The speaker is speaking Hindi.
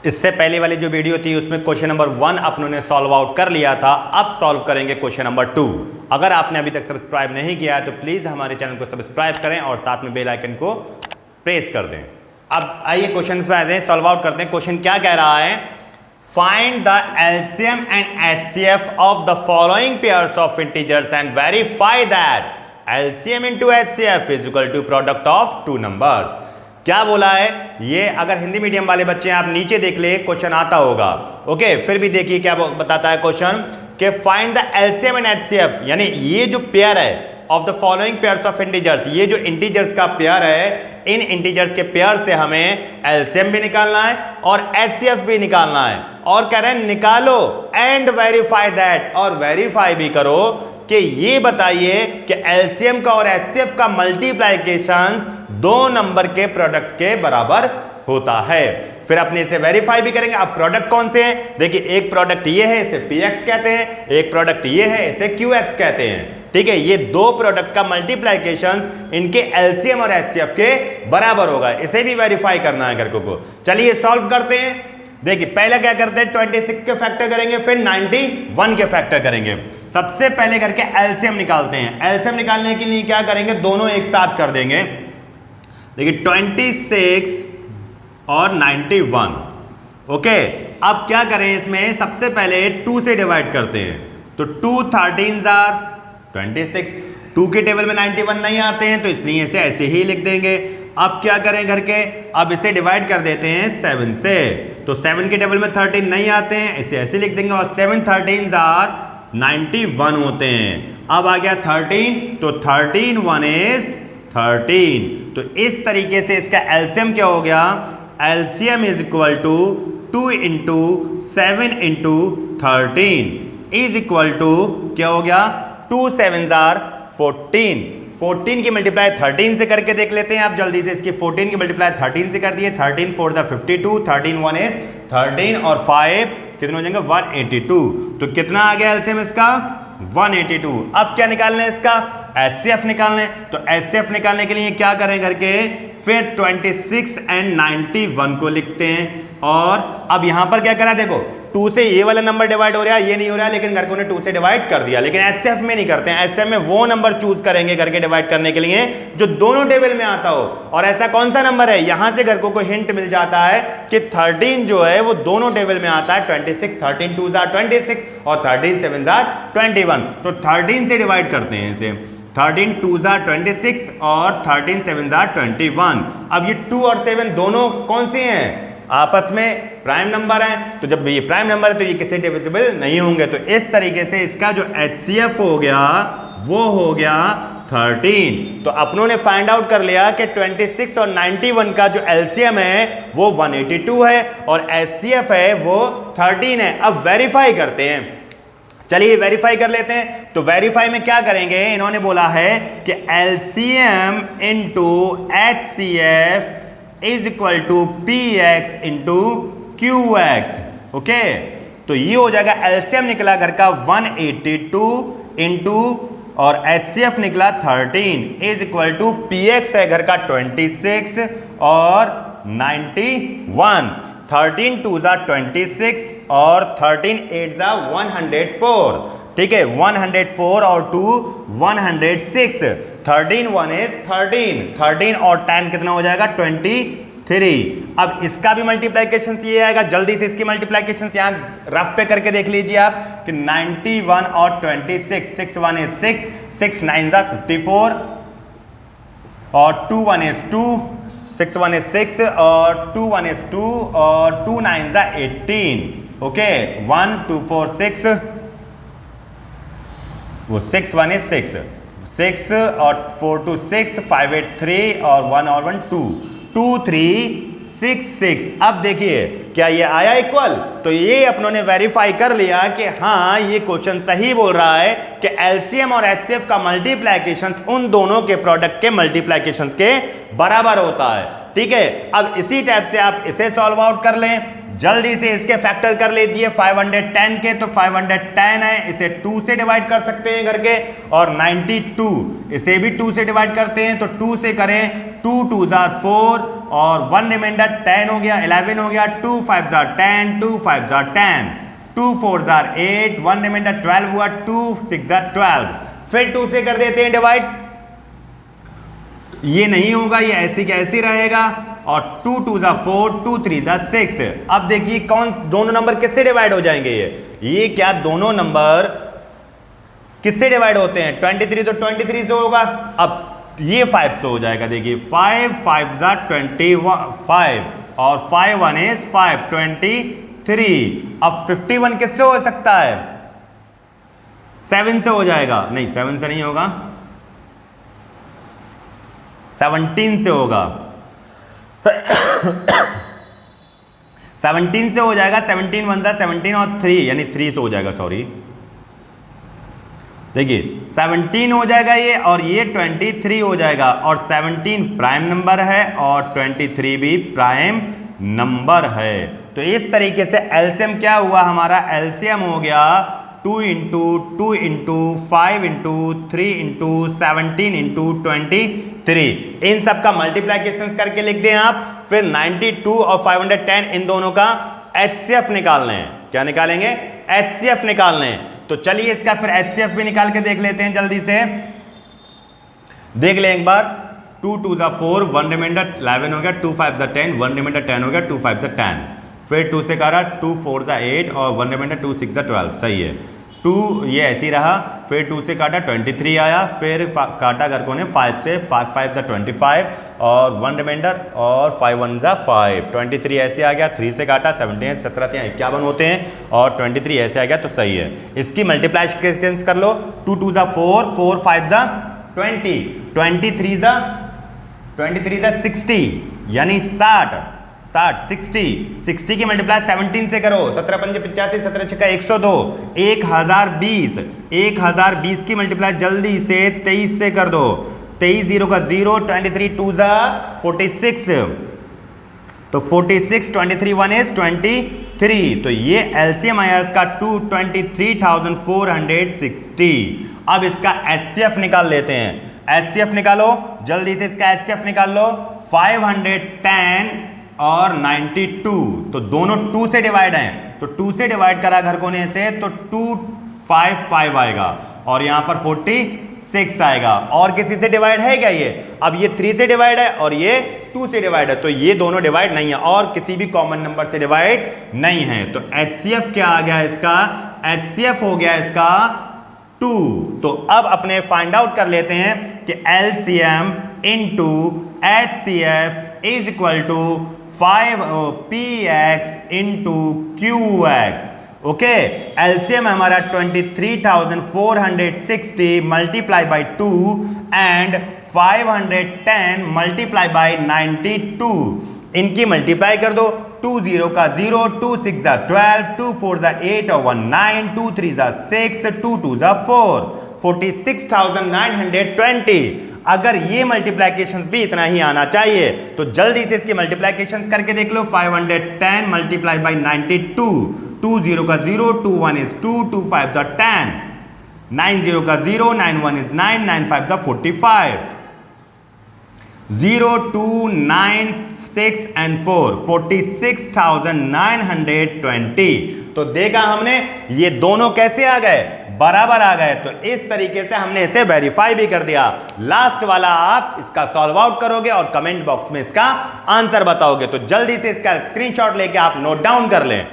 इससे पहले वाली जो वीडियो थी उसमें क्वेश्चन नंबर 1 अपनों ने सॉल्व आउट कर लिया था। अब सॉल्व करेंगे क्वेश्चन नंबर 2। अगर आपने अभी तक सब्सक्राइब नहीं किया है तो प्लीज हमारे चैनल को सब्सक्राइब करें और साथ में बेल आइकन को प्रेस कर दें। अब आइए क्वेश्चन पे आते हैं, सॉल्व आउट करते हैं। क्वेश्चन क्या कह रहा है, find the LCM and HCF of the following pairs of integers and verify that LCM into HCF is equal to product of two numbers. क्या बोला है ये, अगर हिंदी मीडियम वाले बच्चे हैं आप नीचे देख ले, क्वेश्चन आता होगा। ओके, फिर भी देखिए क्या बताता है क्वेश्चन कि find the LCM and HCF, यानी ये जो पेयर है of the following pairs of integers, ये जो इंटीजर्स का पेयर है, इन इंटीजर्स के पेयर से हमें एलसीएम भी निकालना है और एचसीएफ भी निकालना है। और कह रहे हैं निकालो एंड वेरीफाई दैट, और वेरीफाई भी करो कि ये बताइए कि एलसीएम का और एचसीएफ का मल्टीप्लिकेशन दो नंबर के प्रोडक्ट के बराबर होता है। फिर अपने इसे वेरीफाई भी करेंगे। अब प्रोडक्ट कौन से हैं, देखिए एक प्रोडक्ट ये है, इसे px कहते हैं, एक प्रोडक्ट ये है, इसे qx कहते हैं। ठीक है, ये दो प्रोडक्ट का मल्टीप्लिकेशन इनके एलसीएम और एचसीएफ के बराबर होगा, इसे भी वेरीफाई करना है करको को। चलिए सॉल्व करते हैं। देखिए पहले क्या करते हैं, 26 के फैक्टर करेंगे, फिर 91 के फैक्टर करेंगे। सबसे पहले करके एलसीएम निकालते हैं। एलसीएम निकालने के लिए क्या करेंगे, दोनों एक साथ कर देंगे। देखिए 26 और 91। ओके, अब क्या करें, इसमें सबसे पहले 2 से डिवाइड करते हैं, तो 2 13 26। 2 के टेबल में 91 नहीं आते हैं तो इसलिए इसे ऐसे ही लिख देंगे। अब क्या करें करके, अब इसे डिवाइड कर देते हैं 7 से, तो 7 के टेबल में 13 नहीं आते हैं, इसे ऐसे लिख देंगे, और 7 13 91 होते हैं। अब आ गया 13, तो 13 1 इज 13। तो इस तरीके से इसका एलसीएम क्या हो गया, LCM is equal to 2 into 7 into 13 is equal to क्या हो गया, 2 7 14। 14 की मल्टीप्लाई 13 से करके देख लेते हैं आप जल्दी से। इसकी 14 की मल्टीप्लाई 13 से कर दिए, 13 4 52, 13 1 इज 13 और 5 कितने हो जाएंगे 182। तो कितना आ गया एलसीएम इसका 182। अब क्या निकालना है इसका, एचसीएफ निकालना है। तो एचसीएफ निकालने के लिए क्या करें करके, फिर 26 एंड 91 को लिखते हैं। और अब यहां पर क्या करा, देखो 2 से ये वाला नंबर डिवाइड हो रहा है, ये नहीं हो रहा है, लेकिन घर को ने 2 से डिवाइड कर दिया। लेकिन एचसीएफ में नहीं करते हैं, एचसीएफ में वो नंबर चूज करेंगे घर के डिवाइड करने के लिए जो दोनों टेबल में आता हो। और ऐसा कौन सा नंबर है, यहां से घर को हिंट मिल जाता है कि 13 जो है वो दोनों टेबल में आता है। 26 13 2 26 और 13 7 21। तो 13 से डिवाइड करते हैं इसे, 13 2 26 और 13 7 21। अब ये 2 और 7 दोनों कौन से हैं, आपस में प्राइम नंबर हैं। तो जब ये प्राइम नंबर है तो ये किसी डिविजिबल नहीं होंगे। तो इस तरीके से इसका जो एचसीएफ हो गया वो हो गया 13। तो अपनों ने फाइंड आउट कर लिया कि 26 और 91 का जो एलसीएम है वो 182 है और एचसीएफ है वो 13 है। अब वेरीफाई करते हैं, चलिए वेरीफाई कर लेते हैं। तो वेरीफाई में क्या करेंगे, इन्होंने बोला है कि LCM into HCF is equal to px into qx। Okay, तो ये हो जाएगा, एलसीएम निकला घर का 182 इंटू और एचसीएफ निकला 13 इज इक्वल टू px है घर का 26 और 91। 13 2 26 और 13 8 104। ठीक है, 104 और 2 106। 13 1 इज 13 और 10 कितना हो जाएगा 23। अब इसका भी मल्टीप्लिकेशन ये आएगा, जल्दी से इसकी मल्टीप्लिकेशन यहां रफ पे करके देख लीजिए आप कि 91 और 26, 6 1 इज 6, 6 9 54 और 2 1 इज 2, 6 1 इज 6 और 2 1 इज 2 और 2 9 18। ओके, 1 2 4 6, वो 6 1 इज 6, 6 और 4 2 6, 5 8 3 और 1 और 1 2, 2 3 6 6। अब देखिए क्या ये आया इक्वल, तो ये अपनों ने वेरीफाई कर लिया कि हाँ ये क्वेश्चन सही बोल रहा है कि एलसीएम और एचसीएफ का मल्टीप्लिकेशन उन दोनों के प्रोडक्ट के मल्टीप्लिकेशन के बराबर होता है। ठीक है, अब इसी टाइप से आप इसे सॉल्व आउट कर लें, जल्दी से इसके फैक्टर कर लीजिए 510 के। तो 510 है, इसे 2 से डिवाइड कर सकते हैं करके, और 92 इसे भी 2 से डिवाइड करते हैं, तो 2 से करें, 2 2 4 और 1 रिमाइंडर 10 हो गया, 11 हो गया, 2 5 जार 10, 2 5 जार 10, 2 4 जार 8, 1 रिमाइंडर 12 हुआ, 2 6 जार 12। फिर 2 से कर देते हैं डिवाइड, ये नहीं होगा, ये ऐसी का ऐसी रहेगा, और 2 2 जा 4, 2 3 जा 6। अब देखिए कौन दोनों नंबर किससे डिवाइड हो जाएंगे, ये क्या दोनों नंबर किससे डिवाइड होते हैं, 23 तो 23 से होगा, अब ये 5 से हो जाएगा। देखिए 5 5 जा 25 और 5 1 is 5 23। अब 51 किससे हो सकता है, 7 से हो जाएगा, नहीं 7 से नहीं होगा, 17 से होगा 17 से हो जाएगा, 17 1 जा 17 और 3 यानी 3 से हो जाएगा, सॉरी। देखिए 17 हो जाएगा ये, और ये 23 हो जाएगा, और 17 प्राइम नंबर है और 23 भी प्राइम नंबर है। तो इस तरीके से एलसीएम क्या हुआ हमारा, एलसीएम हो गया 2 into 2 into 5 into 3 into 17 into 23। इन सब का मल्टीप्लीकेशन करके लिख दें आप। फिर 92 और 510 इन दोनों का एचसीएफ निकालना है। क्या निकालेंगे, एचसीएफ निकालना है। तो चलिए इसका फिर एचसीएफ भी निकाल के देख लेते हैं, जल्दी से देख लें एक बार। 2 2 जा 4, 1 रिमाइंडर 11 हो गया, 2 5 जा 10, 1 रिमाइंडर 10 हो गया, 2 5 जा 10। फिर 2 से करा 2 4 जा 8 और 1 रिमाइंडर 2 6 जा 12, सही है। 2 ये ऐसे ही रहा। फिर 2 से काटा 23 आया, फिर काटा घर को ने 5 से, 5 5 जा 25 और 1 रिमाइंडर और 5 1 जा 5, 23 ऐसे आ गया। 3 से काटा 17 17 51 होते हैं और 23 ऐसे आ गया, तो सही है। इसकी मल्टीप्लाइकेशन कर लो, 2 2 जा 4, 4 5 जा 20, 23 जा 60 यानी 60 की मल्टीप्लाई 17 से करो, 17 5 85, 17 6 102, 1020 की मल्टीप्लाई जल्दी से 23 से कर दो, 23 0 का 0, 23 2 जा 46, तो 46, 23 1 is 23। तो ये एलसीएम आया इसका 23,460। अब इसका एचसीएफ निकाल लेते हैं। एचसीएफ निकालो जल्दी से, इसका एचसीएफ निकाल लो। 510 और 92, तो दोनों 2 से डिवाइड हैं, तो 2 से डिवाइड करा घर कोने से तो 255 आएगा, और यहां पर 46 आएगा। और किसी से डिवाइड है क्या ये, अब ये 3 से डिवाइड है और ये 2 से डिवाइड है, तो ये दोनों डिवाइड नहीं है और किसी भी कॉमन नंबर से डिवाइड नहीं है। तो एचसीएफ क्या आ गया इसका, एचसीएफ हो गया इसका 2। तो अब अपने फाइंड आउट कर लेते हैं कि LCM into HCF is equal to 5px into qx। Okay, LCM हमारा 23,460 multiply by 2 and 510 multiply by 92। इनकी मल्टीप्लाई कर दो, 2 0 का 0, 2 6 जा 12, 2 4 जा 8 और 1 9, 2 3 जा 6, 2 2 जा 4, 46,920। अगर ये मल्टीप्लीकेशंस भी इतना ही आना चाहिए, तो जल्दी से इसकी मल्टीप्लीकेशंस करके देख लो। 510 मल्टीप्लाई बाई 92, 2 0 का 0, 2 1 is 2, 2 5 जा 10, 9 0 का 0, 9 1 is 9, 9 5 जा 45, 0 2 9 6 and 4, 46,920। तो देखा हमने ये दोनों कैसे आ गए, बराबर आ गए। तो इस तरीके से हमने इसे वेरीफाई भी कर दिया। लास्ट वाला आप इसका सॉल्व आउट करोगे और कमेंट बॉक्स में इसका आंसर बताओगे। तो जल्दी से इसका स्क्रीनशॉट लेके आप नोट डाउन कर लें।